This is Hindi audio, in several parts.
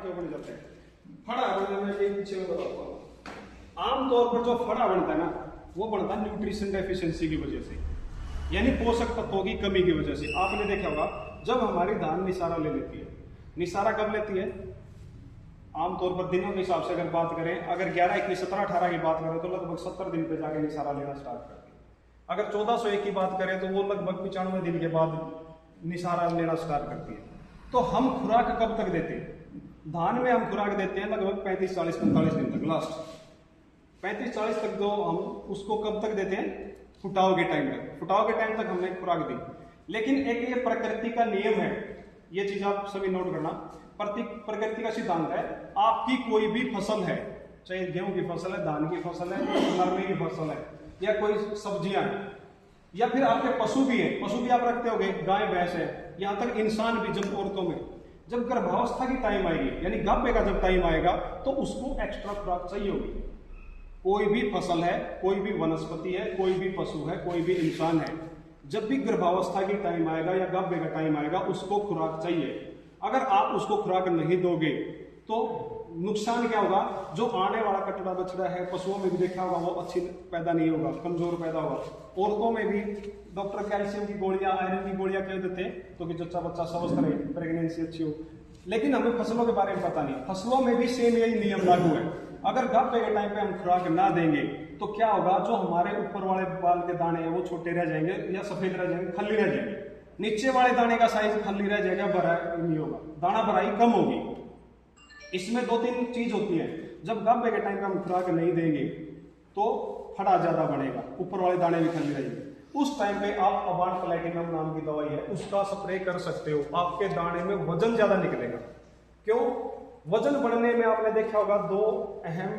क्यों बन जाते हैं? फड़ा बनने में ये पीछे में बताता हूँ। आमतौर पर जो फड़ा बनता है ना, वो बनता है न्यूट्रिशन डेफिशिएंसी की वजह से, यानी पोषक तत्वों की कमी की वजह से। आपने देखा होगा जब हमारी धान निसारा ले लेती है, निसारा कब लेती है? आमतौर पर दिनों के हिसाब से अगर बात करें, अगर 11, 21, 17, 18 की बात करें तो लगभग 70 दिन पे जाके निसारा लेना स्टार्ट करती है। अगर 1401 की बात करें तो वो लगभग 95 दिन के बाद निसारा लेना स्टार्ट करती है। तो हम खुराक कब तक देते हैं? धान में हम खुराक देते हैं लगभग 35, 40, 45 दिन तक, लास्ट 35, 40 तक। जो हम उसको कब तक देते हैं? फुटाव के टाइम तक। फुटाव के टाइम तक हमने खुराक दी। लेकिन एक ये प्रकृति का नियम है, ये चीज आप सभी नोट करना। प्रकृति का सिद्धांत है, आपकी कोई भी फसल है, चाहे गेहूं की फसल है, धान की फसल है, नरमे की फसल है, या कोई सब्जियां हैं, या फिर आपके पशु भी है, पशु भी आप रखते होंगे, गाय भैंस है, यहां तक इंसान भी। जब औरतों में जब गर्भावस्था की टाइम आएगी, यानी गाभे का जब टाइम आएगा, तो उसको एक्स्ट्रा खुराक चाहिए होगी। कोई भी फसल है, कोई भी वनस्पति है, कोई भी पशु है, कोई भी इंसान है, जब भी गर्भावस्था की टाइम आएगा या गाभे का टाइम आएगा, उसको खुराक चाहिए। अगर आप उसको खुराक नहीं दोगे तो नुकसान क्या होगा? जो आने वाला कटड़ा बछड़ा है, पशुओं में भी देखा होगा, वो अच्छी पैदा नहीं होगा, कमजोर पैदा होगा। औरतों में भी डॉक्टर कैल्शियम की गोलियां, आयरन की गोलियां क्यों देते हैं? तो कि जच्चा बच्चा स्वस्थ रहे, प्रेगनेंसी अच्छी हो। लेकिन हमें फसलों के बारे में पता नहीं। फसलों में भी सेम यही नियम लागू है। अगर गाभे के टाइम पे हम खुराक ना देंगे तो क्या होगा? जो हमारे ऊपर वाले बाल के दाने हैं वो छोटे रह जाएंगे या सफेद रह जाएंगे, खली रह जाएंगे। नीचे वाले दाने का साइज खली रह जाएगा, बड़ा नहीं होगा, दाना भराई कम होगी। इसमें 2-3 चीज होती है। जब गाभे के टाइम पे हम खुराक नहीं देंगे तो फड़ा ज्यादा बढ़ेगा, ऊपर वाले दाने भी खली रहेंगे। उस टाइम पे आप अबान प्लेटिनम नाम की दवाई है, उसका स्प्रे कर सकते हो। आपके दाने में वजन ज्यादा निकलेगा। क्यों? वजन बढ़ने में आपने देखा होगा 2 अहम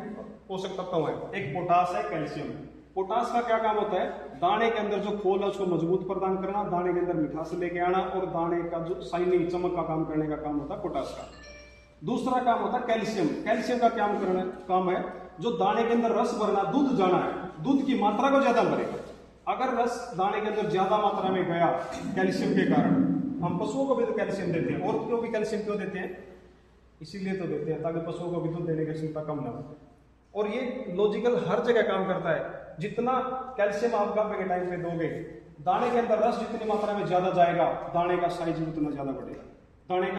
पोषक तत्व हैं, एक पोटास है, कैल्शियम है। पोटास का क्या काम होता है? दाने के अंदर जो खोल है उसको मजबूत प्रदान करना, दाने के अंदर मिठास लेके आना, और दाने का जो शाइनिंग, चमक का काम करने का काम होता है पोटास का। दूसरा काम होता है कैल्शियम। कैल्शियम का काम है जो दाने के अंदर रस भरना, दूध जाना है, दूध की मात्रा को ज्यादा भरेगा। अगर रस दाने के अंदर ज्यादा मात्रा में गया कैल्शियम के कारण, हम पशुओं को भी तो कैल्शियम देते हैं, और क्यों भी कैल्शियम क्यों देते हैं? इसीलिए तो देते हैं ताकि पशुओं को भी दूध देने की क्षमता कम ना हो। और ये लॉजिकल हर जगह काम करता है। जितना कैल्शियम आप गाभे के टाइम पे दोगे, दाने के अंदर रस जितनी मात्रा में ज्यादा जाएगा, दाने का साइज भी उतना ज्यादा बढ़ेगा। दाने